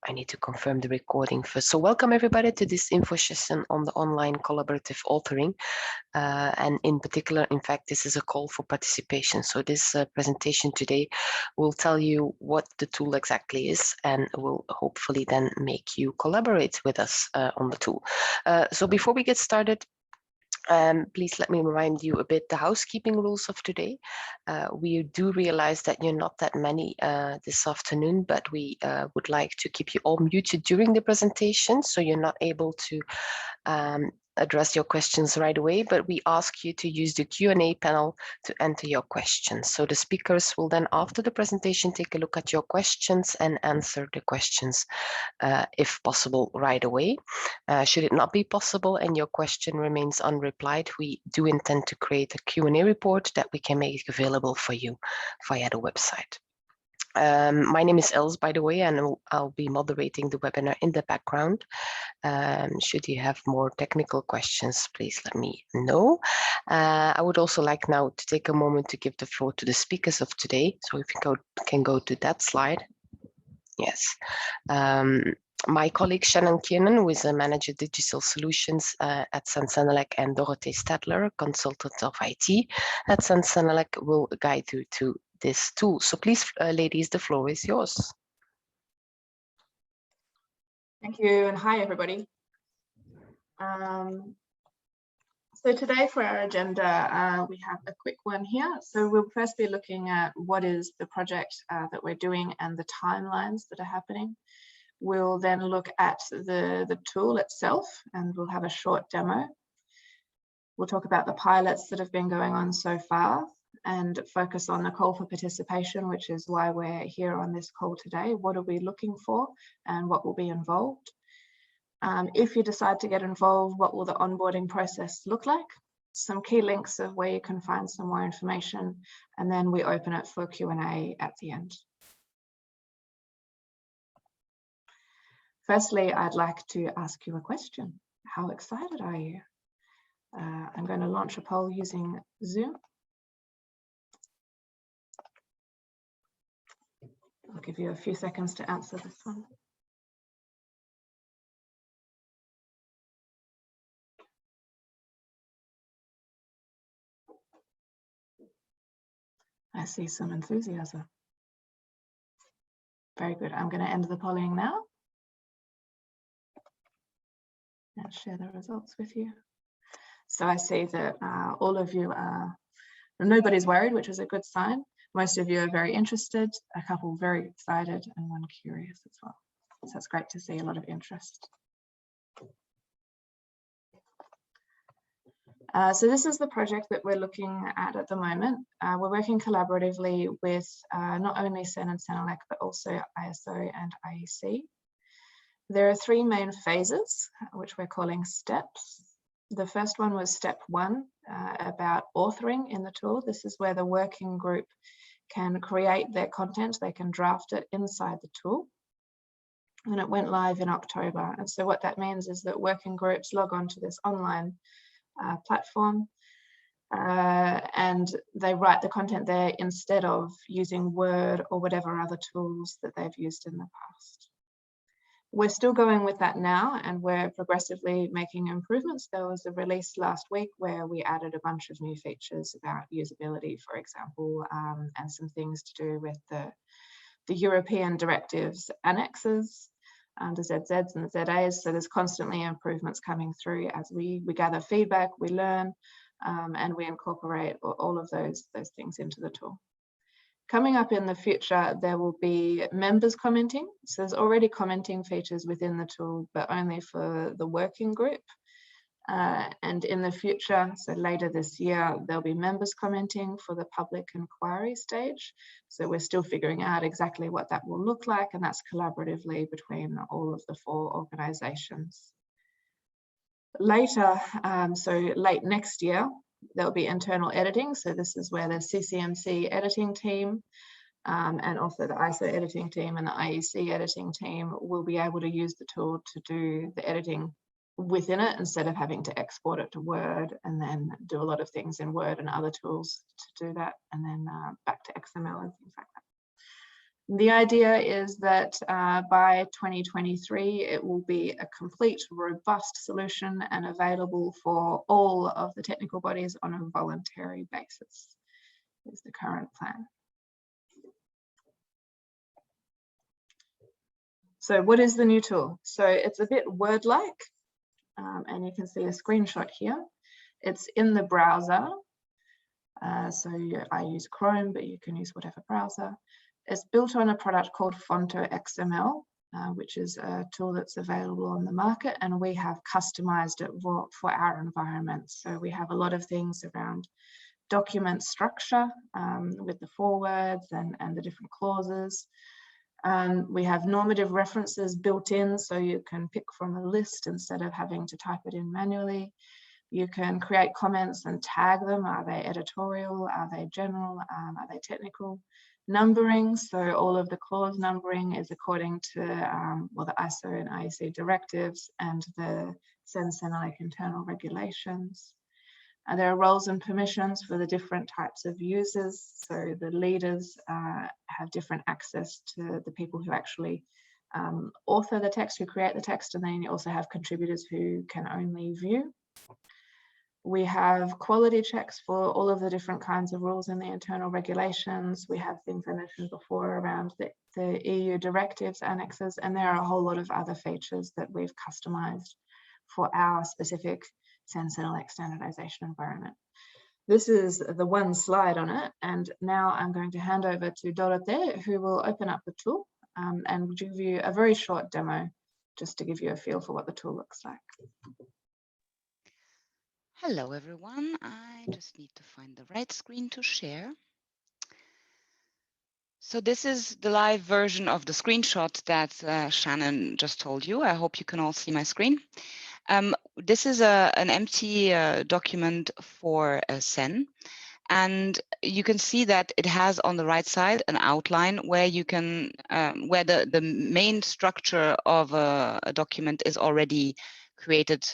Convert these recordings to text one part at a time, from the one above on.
I need to confirm the recording first. So welcome everybody to this info session on the online collaborative authoring. And in particular, in fact, this is a call for participation. So this presentation today will tell you what the tool exactly is and will hopefully then make you collaborate with us on the tool. So before we get started, please let me remind you a bit the housekeeping rules of today. We do realize that you're not that many this afternoon, but we would like to keep you all muted during the presentation, so you're not able to address your questions right away, but we ask you to use the Q&A panel to enter your questions. So the speakers will then, after the presentation, take a look at your questions and answer the questions, if possible, right away. Should it not be possible and your question remains unreplied, we do intend to create a Q&A report that we can make available for you via the website. My name is Els, by the way, and I'll be moderating the webinar in the background. Should you have more technical questions, please let me know. I would also like now to take a moment to give the floor to the speakers of today. So if you can go to that slide. Yes. My colleague Shannon Kiernan, who is a manager digital solutions at Sensenelec, and Dorothee Stadler, consultant of IT at Sensenelec, will guide you to this tool. So please, ladies, the floor is yours. Thank you, and hi everybody. So today for our agenda, we have a quick one here. So we'll first be looking at what is the project that we're doing and the timelines that are happening. We'll then look at the tool itself, and we'll have a short demo. We'll talk about the pilots that have been going on so far and focus on the call for participation, which is why we're here on this call today. What are we looking for and what will be involved? If you decide to get involved, what will the onboarding process look like? Some key links of where you can find some more information, and then we open it for Q&A at the end. Firstly, I'd like to ask you a question. How excited are you? I'm going to launch a poll using Zoom. I'll give you a few seconds to answer this one. I see some enthusiasm. Very good. I'm going to end the polling now and share the results with you. So I see that all of you are, nobody's worried, which is a good sign. Most of you are very interested, a couple very excited, and one curious as well. So it's great to see a lot of interest. So this is the project that we're looking at the moment. We're working collaboratively with not only Sen and Senelec, but also ISO and IEC. There are three main phases, which we're calling steps. The first one was step one, about authoring in the tool. This is where the working group can create their content. They can draft it inside the tool. And it went live in October. And so what that means is that working groups log on to this online platform and they write the content there instead of using Word or whatever other tools that they've used in the past. We're still going with that now, and we're progressively making improvements. There was a release last week where we added a bunch of new features about usability, for example, and some things to do with the European directives annexes, the ZZs and the ZAs. So there's constantly improvements coming through as we gather feedback, we learn, and we incorporate all of those things into the tool. Coming up in the future, there will be members commenting. So there's already commenting features within the tool, but only for the working group. And in the future, so later this year, there'll be members commenting for the public inquiry stage. So we're still figuring out exactly what that will look like, and that's collaboratively between all of the 4 organizations. Later, so late next year, there'll be internal editing. So this is where the CCMC editing team and also the ISO editing team and the IEC editing team will be able to use the tool to do the editing within it instead of having to export it to Word and then do a lot of things in Word and other tools to do that, and then back to XML and things like The idea is that by 2023, it will be a complete, robust solution and available for all of the technical bodies on a voluntary basis, is the current plan. So what is the new tool? So it's a bit Word-like, and you can see a screenshot here. It's in the browser. I use Chrome, but you can use whatever browser. It's built on a product called Fonto XML, which is a tool that's available on the market, and we have customized it for our environment. So we have a lot of things around document structure with the forewords and the different clauses. We have normative references built in, so you can pick from a list instead of having to type it in manually. You can create comments and tag them. Are they editorial? Are they general? Are they technical? Numbering, so all of the clause numbering is according to the ISO and IEC directives and the CEN/CENELEC internal regulations. There are roles and permissions for the different types of users. So the leaders have different access to the people who actually author the text, who create the text, and then you also have contributors who can only view. We have quality checks for all of the different kinds of rules in the internal regulations. We have things I mentioned before around the EU directives annexes, and there are a whole lot of other features that we've customized for our specific CEN/CENELEC standardization environment. This is the one slide on it, and now I'm going to hand over to Dorothée, who will open up the tool and give you a very short demo, just to give you a feel for what the tool looks like. Hello everyone, I just need to find the right screen to share. So this is the live version of the screenshot that Shannon just told you. I hope you can all see my screen. This is an empty document for CEN, and you can see that it has on the right side an outline where you can, where the main structure of a document is already created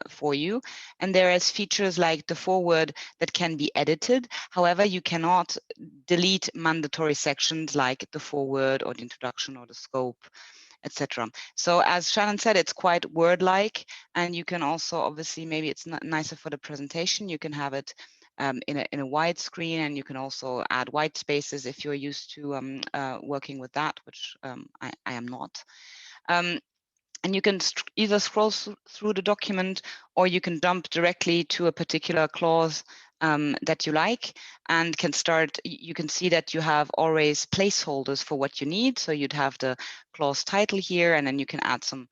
for you, and there is features like the foreword that can be edited. However, you cannot delete mandatory sections like the foreword or the introduction or the scope, etc. So as Shannon said, it's quite Word-like, and you can also, obviously, maybe it's not nicer for the presentation, you can have it in a wide screen, and you can also add white spaces if you're used to working with that, which I am not. And you can either scroll through the document, or you can jump directly to a particular clause that you like, and can start. You can see that you have always placeholders for what you need. So you'd have the clause title here, and then you can add some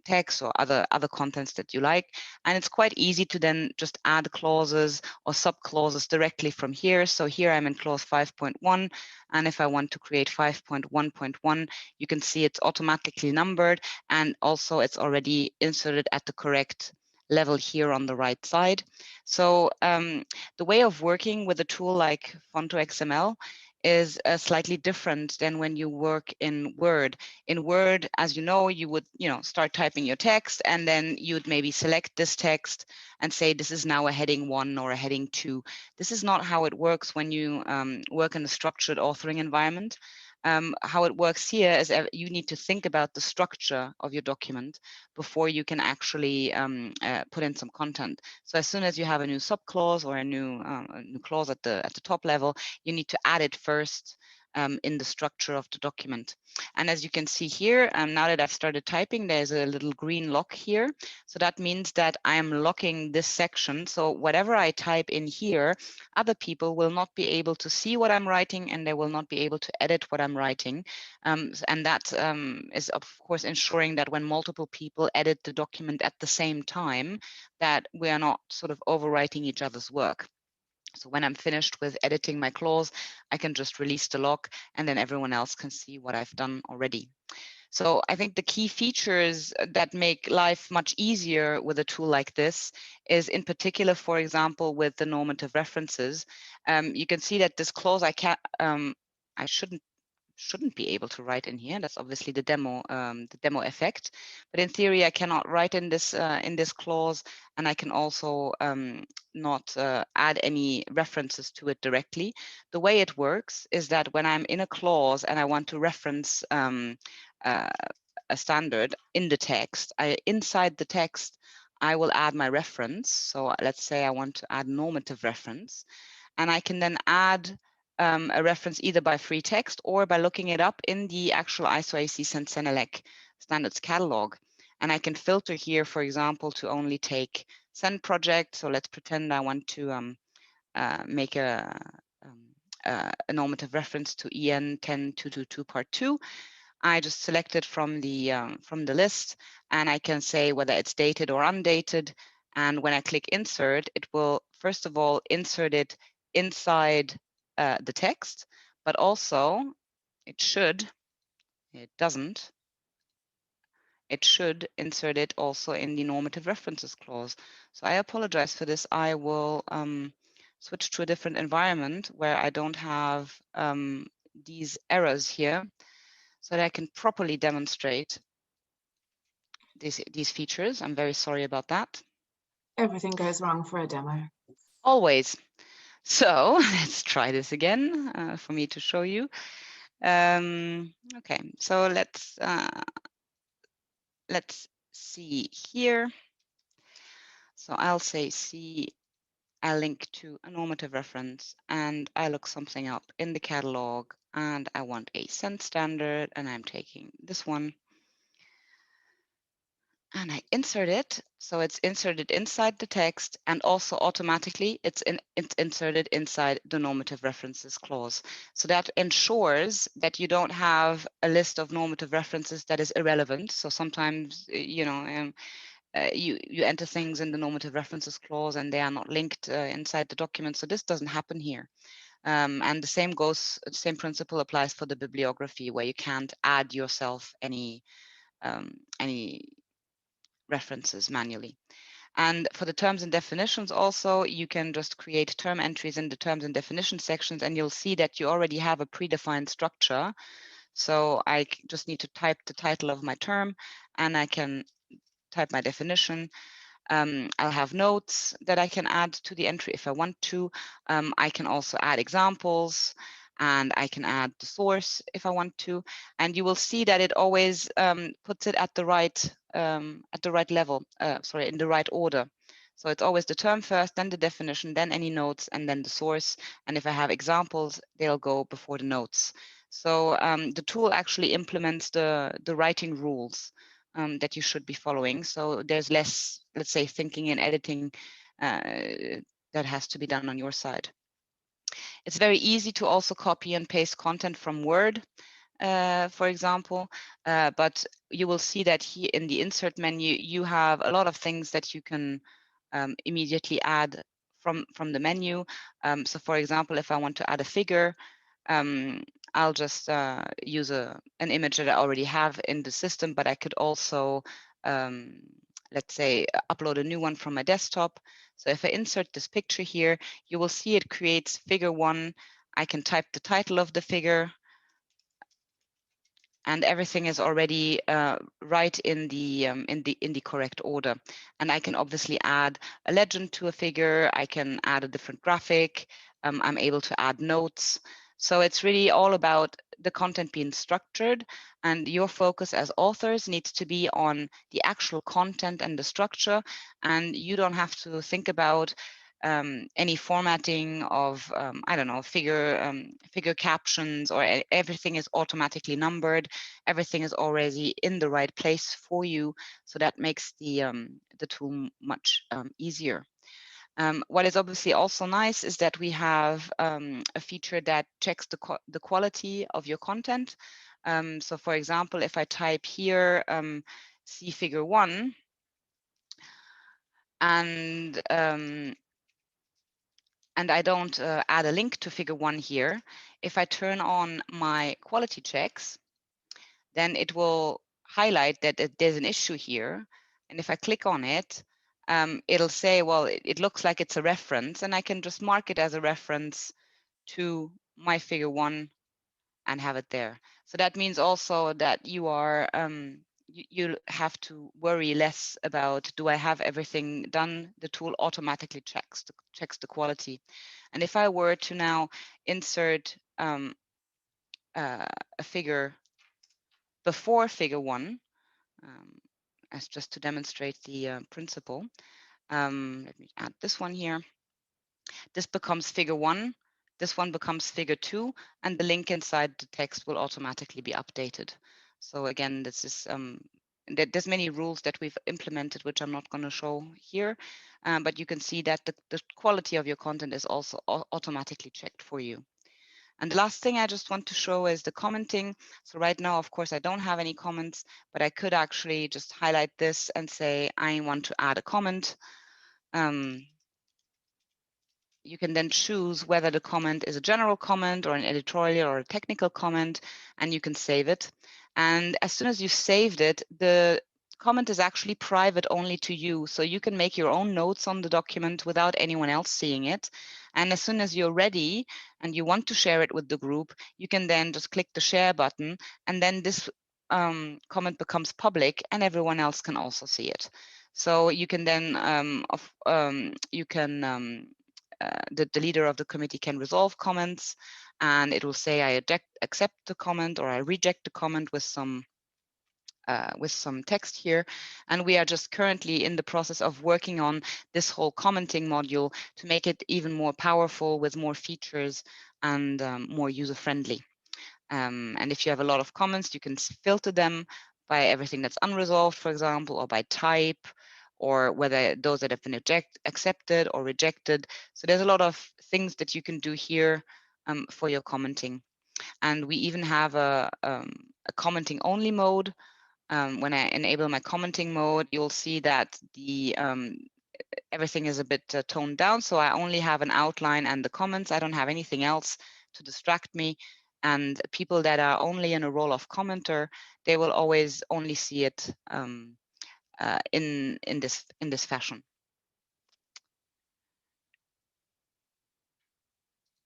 text or other contents that you like. And it's quite easy to then just add clauses or subclauses directly from here. So here I'm in clause 5.1, and if I want to create 5.1.1, you can see it's automatically numbered, and also it's already inserted at the correct level here on the right side. So the way of working with a tool like Fonto XML is slightly different than when you work in Word. In Word, as you know, you would start typing your text, and then you'd maybe select this text and say this is now a heading 1 or a heading 2. This is not how it works when you work in a structured authoring environment. How it works here is you need to think about the structure of your document before you can actually put in some content. So as soon as you have a new subclause or a new clause at the top level, you need to add it first in the structure of the document. And as you can see here, now that I've started typing, there's a little green lock here. So that means that I am locking this section. So whatever I type in here, other people will not be able to see what I'm writing, and they will not be able to edit what I'm writing. And that is, of course, ensuring that when multiple people edit the document at the same time, that we are not sort of overwriting each other's work. So when I'm finished with editing my clause, I can just release the lock, and then everyone else can see what I've done already. So I think the key features that make life much easier with a tool like this is, in particular, for example, with the normative references. You can see that this clause I shouldn't shouldn't be able to write in here. That's obviously the demo effect. But in theory, I cannot write in this clause, and I can also not add any references to it directly. The way it works is that when I'm in a clause and I want to reference a standard in the text, inside the text, I will add my reference. So let's say I want to add normative reference, and I can then add a reference either by free text or by looking it up in the actual ISO IEC Senelec standards catalog. And I can filter here, for example, to only take SEN project. So let's pretend I want to make a normative reference to EN 10222 part 2. I just select it from the list, and I can say whether it's dated or undated. And when I click insert, it will first of all insert it inside the text, but also it should insert it also in the normative references clause. So I apologize for this. I will switch to a different environment where I don't have these errors here, so that I can properly demonstrate these features. I'm very sorry about that. Everything goes wrong for a demo. Always. So let's try this again for me to show you. Okay, so let's see here. So I'll say I'll link to a normative reference, and I look something up in the catalog, and I want a SEN standard, and I'm taking this one. And I insert it, so it's inserted inside the text, and also automatically it's inserted inside the normative references clause. So that ensures that you don't have a list of normative references that is irrelevant. So sometimes, you enter things in the normative references clause and they are not linked inside the document. So this doesn't happen here. And the same principle applies for the bibliography, where you can't add yourself any references manually. And for the terms and definitions also, you can just create term entries in the terms and definition sections, and you'll see that you already have a predefined structure. So I just need to type the title of my term, and I can type my definition. I'll have notes that I can add to the entry if I want to. I can also add examples, and I can add the source if I want to. And you will see that it always puts it at the right level, in the right order. So it's always the term first, then the definition, then any notes, and then the source. And if I have examples, they'll go before the notes. So the tool actually implements the writing rules that you should be following. So there's less, let's say, thinking and editing that has to be done on your side. It's very easy to also copy and paste content from Word, for example, but you will see that here in the insert menu, you have a lot of things that you can immediately add from the menu. So for example, if I want to add a figure, I'll just use an image that I already have in the system, but I could also, let's say, upload a new one from my desktop. So if I insert this picture here, you will see it creates figure 1. I can type the title of the figure, and everything is already right in the correct order. And I can obviously add a legend to a figure. I can add a different graphic. I'm able to add notes. So it's really all about the content being structured, and your focus as authors needs to be on the actual content and the structure, and you don't have to think about any formatting of I don't know, figure captions, or everything is automatically numbered. Everything is already in the right place for you, so that makes the tool much easier. What is obviously also nice is that we have a feature that checks the quality of your content. So for example, if I type here see figure 1, and I don't add a link to figure 1 here, if I turn on my quality checks, then it will highlight that there's an issue here. And if I click on it, it'll say, well, it looks like it's a reference, and I can just mark it as a reference to my figure 1, and have it there. So that means also that you are you have to worry less about, do I have everything done? The tool automatically checks the quality. And if I were to now insert a figure before figure 1, as just to demonstrate the principle, let me add this one here. This becomes figure 1. This one becomes figure 2, and the link inside the text will automatically be updated. So again, this is there's many rules that we've implemented, which I'm not going to show here, but you can see that the quality of your content is also automatically checked for you. And the last thing I just want to show is the commenting. So right now, of course, I don't have any comments, but I could actually just highlight this and say, I want to add a comment. You can then choose whether the comment is a general comment or an editorial or a technical comment, and you can save it. And as soon as you saved it, the comment is actually private only to you. So you can make your own notes on the document without anyone else seeing it. And as soon as you're ready and you want to share it with the group, you can then just click the share button, and then this comment becomes public and everyone else can also see it. So you can then the leader of the committee can resolve comments, and it will say I accept the comment or I reject the comment with some text here. And we are just currently in the process of working on this whole commenting module to make it even more powerful with more features and more user-friendly. And if you have a lot of comments, you can filter them by everything that's unresolved, for example, or by type, or whether those that have been accepted or rejected. So there's a lot of things that you can do here for your commenting. And we even have a commenting only mode. When I enable my commenting mode, you'll see that the everything is a bit toned down. So I only have an outline and the comments. I don't have anything else to distract me. And people that are only in a role of commenter, they will always only see it in this fashion.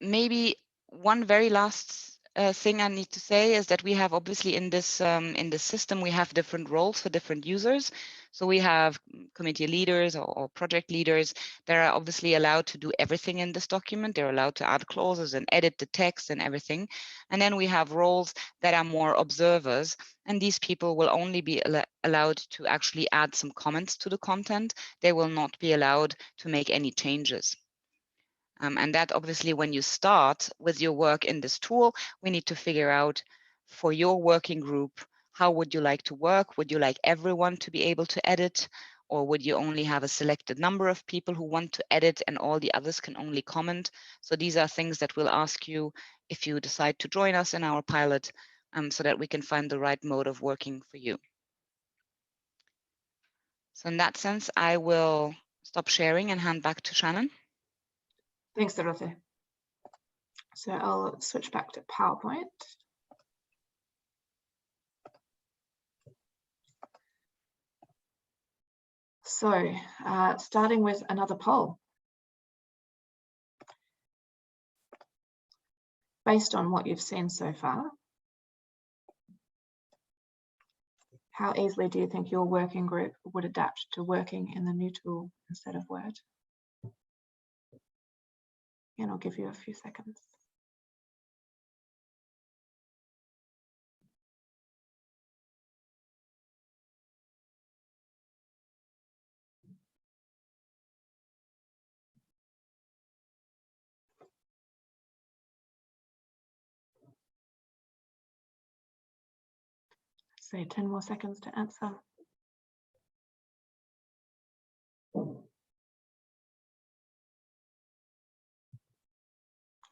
Maybe one very last thing I need to say is that we have obviously in this system, we have different roles for different users. So we have committee leaders or project leaders that are obviously allowed to do everything in this document. They're allowed to add clauses and edit the text and everything. And then we have roles that are more observers. And these people will only be allowed to actually add some comments to the content. They will not be allowed to make any changes. And that obviously when you start with your work in this tool, we need to figure out for your working group, how would you like to work? Would you like everyone to be able to edit? Or would you only have a selected number of people who want to edit and all the others can only comment? So these are things that we'll ask you if you decide to join us in our pilot, so that we can find the right mode of working for you. So in that sense, I will stop sharing and hand back to Shannon. Thanks, Dorothy. So I'll switch back to PowerPoint. So starting with another poll. Based on what you've seen so far, how easily do you think your working group would adapt to working in the new tool instead of Word? And I'll give you a few seconds. So 10 more seconds to answer.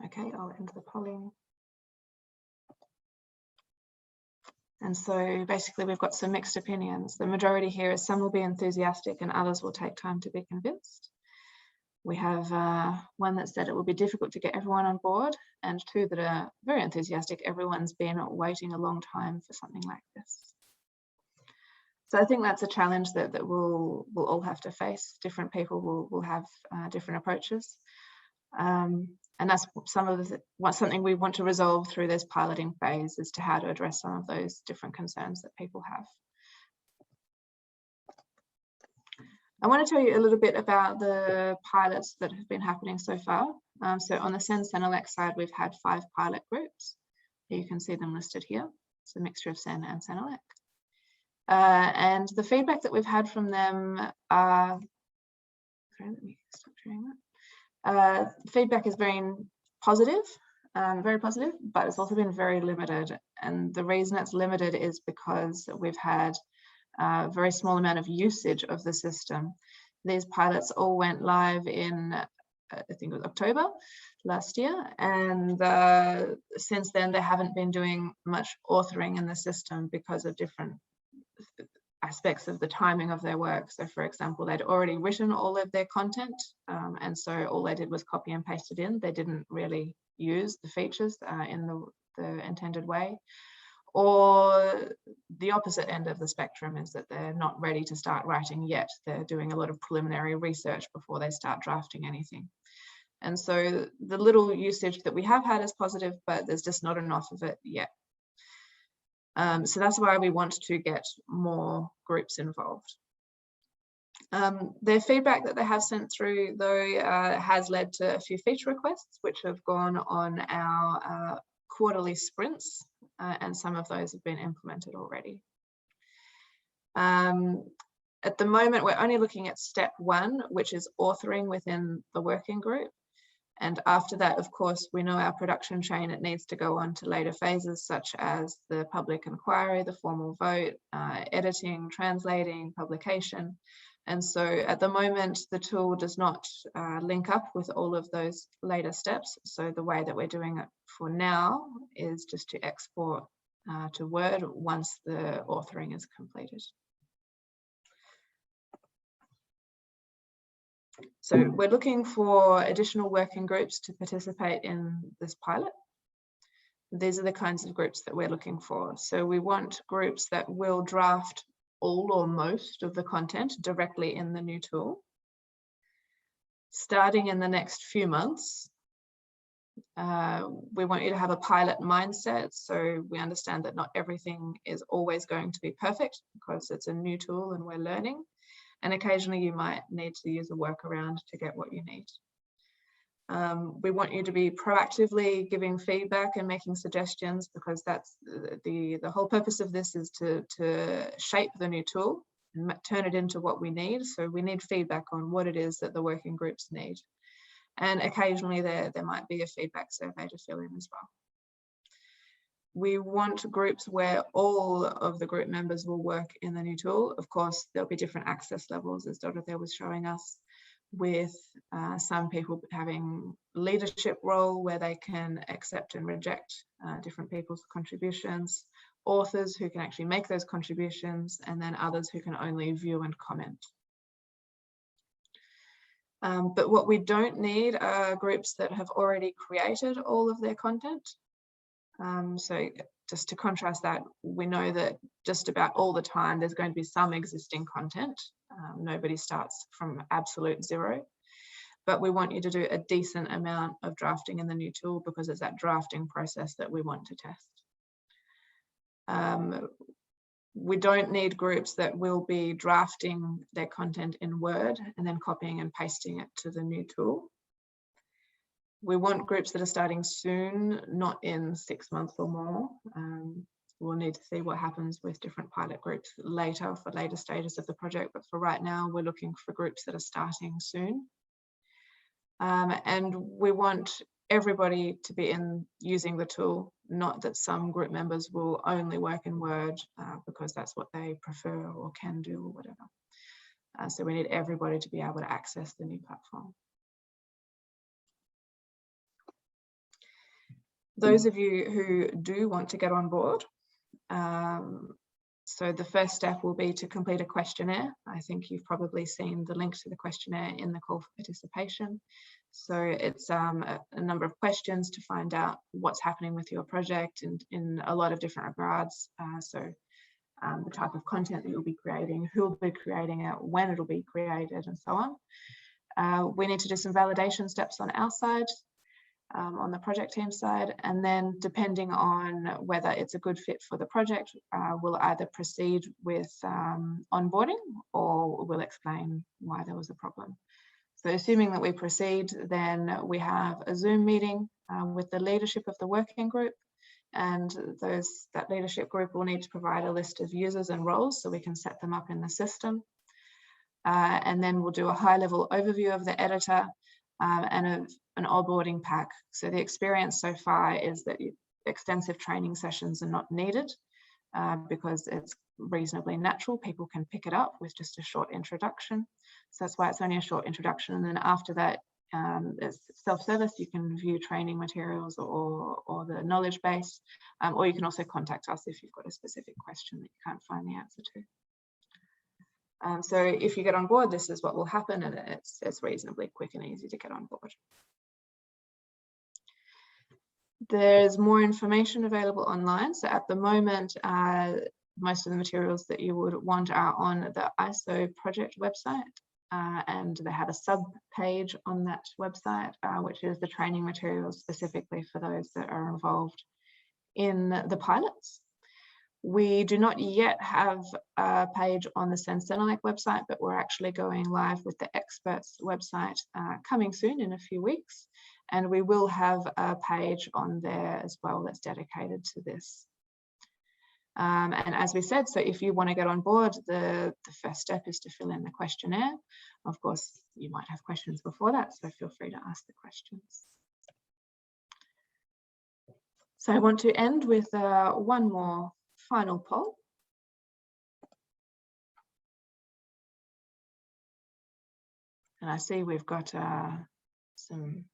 Okay, I'll end the polling. And so basically we've got some mixed opinions. The majority here is some will be enthusiastic and others will take time to be convinced. We have one that said it will be difficult to get everyone on board, and two that are very enthusiastic. Everyone's been waiting a long time for something like this. So I think that's a challenge that we'll all have to face. Different people will have different approaches. And that's something we want to resolve through this piloting phase, as to how to address some of those different concerns that people have. I want to tell you a little bit about the pilots that have been happening so far. So on the SEN Senelec side, we've had 5 pilot groups. You can see them listed here. It's a mixture of SEN and Senelec. And the feedback that we've had from them are, sorry, let me stop sharing that. Feedback has been positive, very positive, but it's also been very limited. And the reason it's limited is because we've had a very small amount of usage of the system. These pilots all went live in, I think it was October last year. And since then, they haven't been doing much authoring in the system because of different aspects of the timing of their work. So for example, they'd already written all of their content, and so all they did was copy and paste it in. They didn't really use the features in the intended way. Or the opposite end of the spectrum is that they're not ready to start writing yet. They're doing a lot of preliminary research before they start drafting anything. And so the little usage that we have had is positive, but there's just not enough of it yet. So that's why we want to get more groups involved. Their feedback that they have sent through, though, has led to a few feature requests, which have gone on our quarterly sprints, and some of those have been implemented already. At the moment, we're only looking at step 1, which is authoring within the working group. And after that, of course, we know our production chain, it needs to go on to later phases, such as the public inquiry, the formal vote, editing, translating, publication. And so at the moment, the tool does not link up with all of those later steps. So the way that we're doing it for now is just to export to Word once the authoring is completed. So we're looking for additional working groups to participate in this pilot. These are the kinds of groups that we're looking for. So we want groups that will draft all or most of the content directly in the new tool. Starting in the next few months, we want you to have a pilot mindset. So we understand that not everything is always going to be perfect because it's a new tool and we're learning. And occasionally you might need to use a workaround to get what you need. We want you to be proactively giving feedback and making suggestions, because that's the whole purpose of this, is to shape the new tool and turn it into what we need. So we need feedback on what it is that the working groups need. And occasionally there might be a feedback survey to fill in as well. We want groups where all of the group members will work in the new tool. Of course, there'll be different access levels, as Dorothea was showing us, with some people having leadership role where they can accept and reject different people's contributions, authors who can actually make those contributions, and then others who can only view and comment. But what we don't need are groups that have already created all of their content. So just to contrast that, we know that just about all the time there's going to be some existing content. Nobody starts from absolute zero, but we want you to do a decent amount of drafting in the new tool, because it's that drafting process that we want to test. We don't need groups that will be drafting their content in Word and then copying and pasting it to the new tool. We want groups that are starting soon, not in 6 months or more. We'll need to see what happens with different pilot groups later for later stages of the project. But for right now, we're looking for groups that are starting soon. And we want everybody to be using the tool, not that some group members will only work in Word because that's what they prefer or can do or whatever. So we need everybody to be able to access the new platform. Those of you who do want to get on board, so the first step will be to complete a questionnaire. I think you've probably seen the link to the questionnaire in the call for participation. So it's a number of questions to find out what's happening with your project in a lot of different regards. So the type of content that you'll be creating, who will be creating it, when it'll be created, and so on. We need to do some validation steps on our side. on the project team side, and then depending on whether it's a good fit for the project, we'll either proceed with onboarding or we'll explain why there was a problem. So assuming that we proceed, then we have a Zoom meeting with the leadership of the working group, and that leadership group will need to provide a list of users and roles so we can set them up in the system. And then we'll do a high-level overview of the editor and an onboarding pack. So the experience so far is that extensive training sessions are not needed because it's reasonably natural. People can pick it up with just a short introduction. So that's why it's only a short introduction. And then after that, it's self-service. You can view training materials or the knowledge base, or you can also contact us if you've got a specific question that you can't find the answer to. So if you get on board, this is what will happen, and it's reasonably quick and easy to get on board. There's more information available online. So at the moment, most of the materials that you would want are on the ISO project website, and they have a sub-page on that website, which is the training materials specifically for those that are involved in the pilots. We do not yet have a page on the Sensenelec website, but we're actually going live with the experts website coming soon in a few weeks. And we will have a page on there as well that's dedicated to this. And as we said, so if you want to get on board, the first step is to fill in the questionnaire. Of course, you might have questions before that, so feel free to ask the questions. So I want to end with one more final poll. And I see we've got some,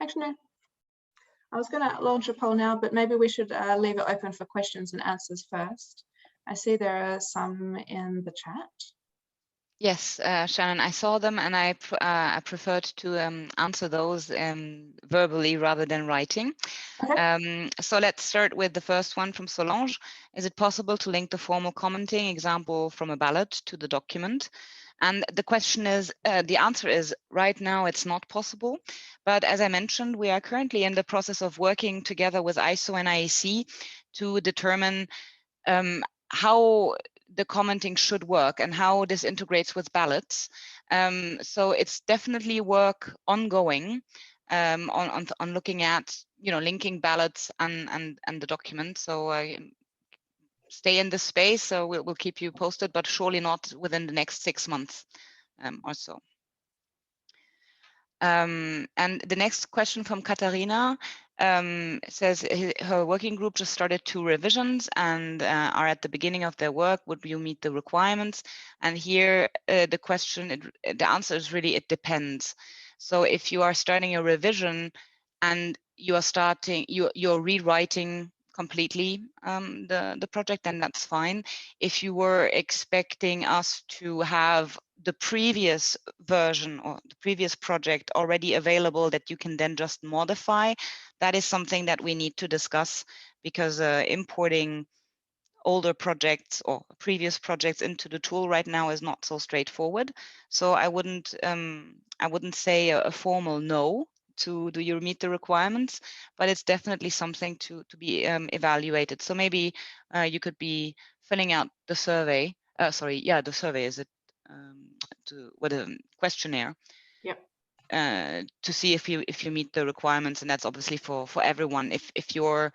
actually no, I was going to launch a poll now, but maybe we should leave it open for questions and answers first. I see there are some in the chat. Yes, Shannon, I saw them, and I preferred to answer those verbally rather than writing. Okay. So let's start with the first one from Solange. Is it possible to link the formal commenting example from a ballot to the document? And the question is, the answer is right now it's not possible. But as I mentioned, we are currently in the process of working together with ISO and IEC to determine how the commenting should work and how this integrates with ballots. So it's definitely work ongoing on looking at, linking ballots and the document. So stay in this space. So we'll keep you posted, but surely not within the next 6 months or so. And the next question from Katarina says her working group just started 2 revisions and are at the beginning of their work. Would you meet the requirements? And here the answer is really, it depends. So if you are starting a revision and you're rewriting completely the project, then that's fine. If you were expecting us to have the previous version or the previous project already available that you can then just modify, that is something that we need to discuss, because importing older projects or previous projects into the tool right now is not so straightforward. So I wouldn't say a formal no to do you meet the requirements, but it's definitely something to be evaluated. So maybe you could be filling out the survey. The survey is it with a questionnaire. Yep. To see if you meet the requirements, and that's obviously for everyone. If you're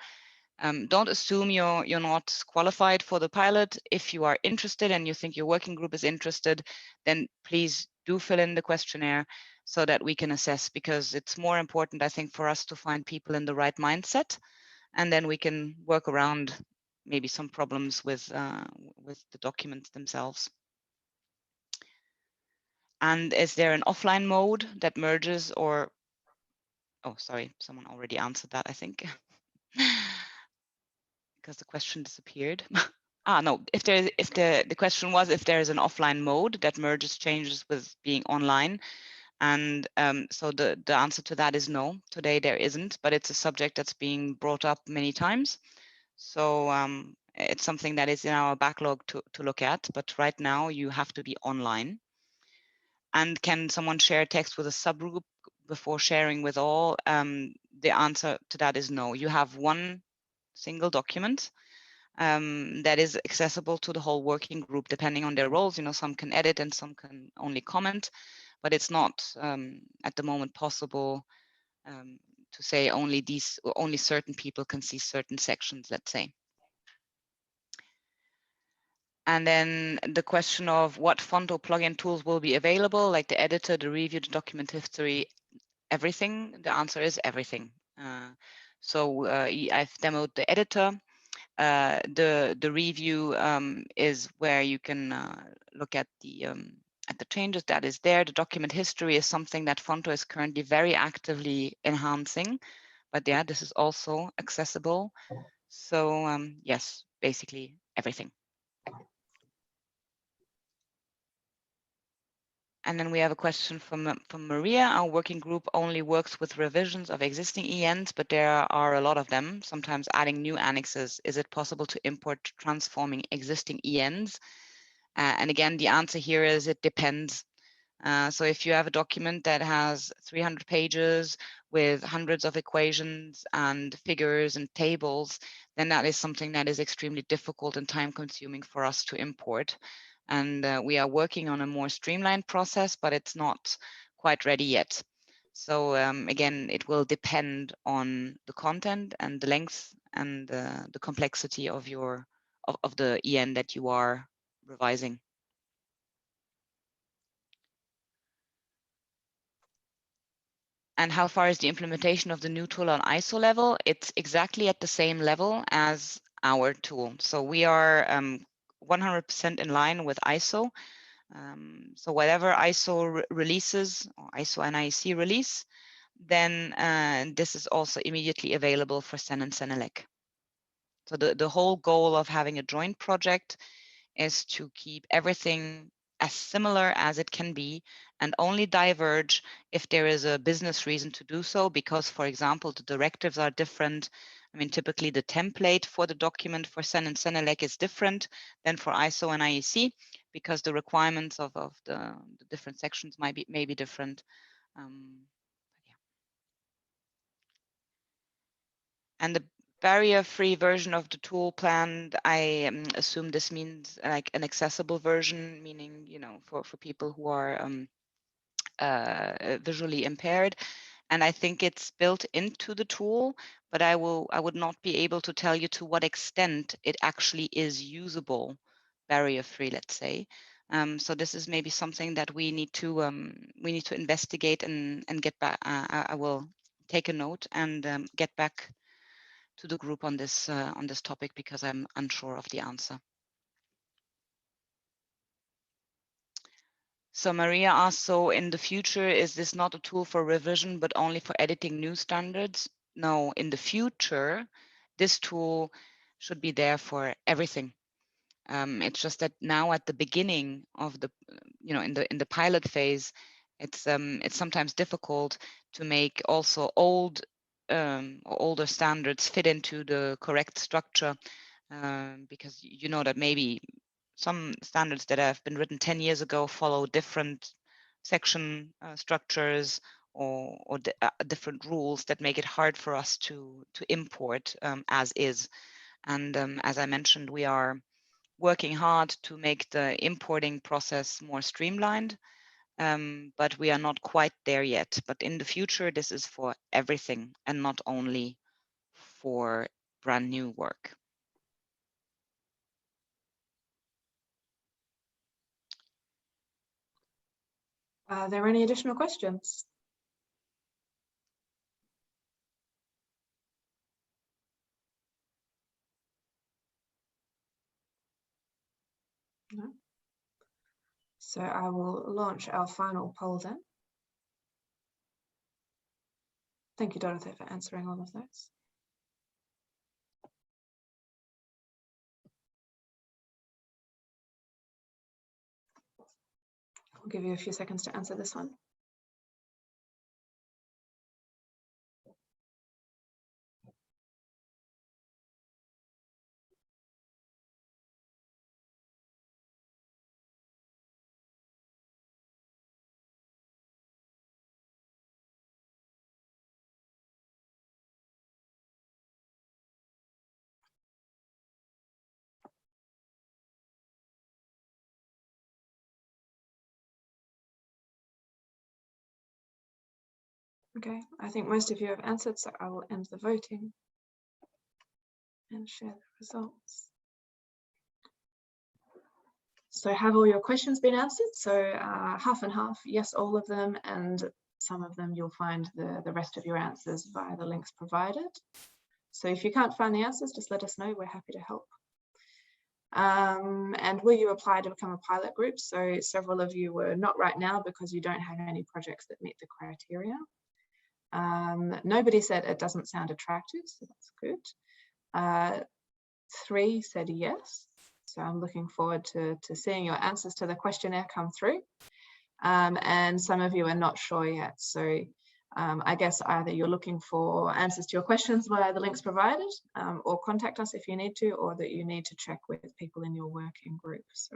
don't assume you're not qualified for the pilot. If you are interested and you think your working group is interested, then please do fill in the questionnaire so that we can assess, because it's more important, I think, for us to find people in the right mindset, and then we can work around maybe some problems with the documents themselves. And is there an offline mode that merges, or, oh, sorry, someone already answered that, I think. Because the question disappeared. No, if the question was if there is an offline mode that merges changes with being online. And so the answer to that is no. Today there isn't, but it's a subject that's being brought up many times. So it's something that is in our backlog to look at, but right now you have to be online. And can someone share text with a subgroup before sharing with all, the answer to that is no. You have one single document that is accessible to the whole working group, depending on their roles. You know, some can edit and some can only comment, but it's not at the moment possible to say only certain people can see certain sections, let's say. And then the question of what font or plugin tools will be available, like the editor, the review, the document history, everything. The answer is everything. So I've demoed the editor. The review is where you can look at the changes that is there. The document history is something that Fonto is currently very actively enhancing, but yeah, this is also accessible. So yes, basically everything. And then we have a question from Maria. Our working group only works with revisions of existing ENs, but there are a lot of them, sometimes adding new annexes. Is it possible to import transforming existing ENs? And again, the answer here is it depends. So if you have a document that has 300 pages with hundreds of equations and figures and tables, then that is something that is extremely difficult and time consuming for us to import. And we are working on a more streamlined process, but it's not quite ready yet. So again, it will depend on the content and the length and the complexity of the EN that you are revising. And how far is the implementation of the new tool on ISO level? It's exactly at the same level as our tool. So we are 100% in line with ISO. So whatever ISO releases, or ISO and IEC release, then this is also immediately available for Sen and Senelec. So the whole goal of having a joint project is to keep everything as similar as it can be and only diverge if there is a business reason to do so, because, for example, the directives are different. I mean, typically the template for the document for Sen and Senelec is different than for ISO and IEC, because the requirements of the different sections may be different. Yeah. And the barrier-free version of the tool planned, I assume this means like an accessible version, meaning, you know, for people who are visually impaired. And I think it's built into the tool, but I would not be able to tell you to what extent it actually is usable, barrier-free, let's say. So this is maybe something that we need to investigate and get back. I will take a note and get back to the group on this topic, because I'm unsure of the answer. So Maria asked, so in the future, is this not a tool for revision, but only for editing new standards? No, in the future, this tool should be there for everything. It's just that now at the beginning of the, you know, in the pilot phase, it's sometimes difficult to make also older standards fit into the correct structure, because you know that maybe some standards that have been written 10 years ago follow different section structures or different rules that make it hard for us to import as is. And as I mentioned, we are working hard to make the importing process more streamlined, but we are not quite there yet. But in the future, this is for everything and not only for brand new work. Are there any additional questions? No. So I will launch our final poll then. Thank you, Dorothy, for answering all of those. I'll give you a few seconds to answer this one. Okay, I think most of you have answered, so I will end the voting and share the results. So have all your questions been answered? So half and half, yes, all of them, and some of them you'll find the rest of your answers via the links provided. So if you can't find the answers, just let us know, we're happy to help. And will you apply to become a pilot group? So several of you were not right now because you don't have any projects that meet the criteria. Nobody said it doesn't sound attractive, so that's good. 3 said yes. So I'm looking forward to seeing your answers to the questionnaire come through. And some of you are not sure yet. So I guess either you're looking for answers to your questions via the links provided, or contact us if you need to, or that you need to check with people in your working group. So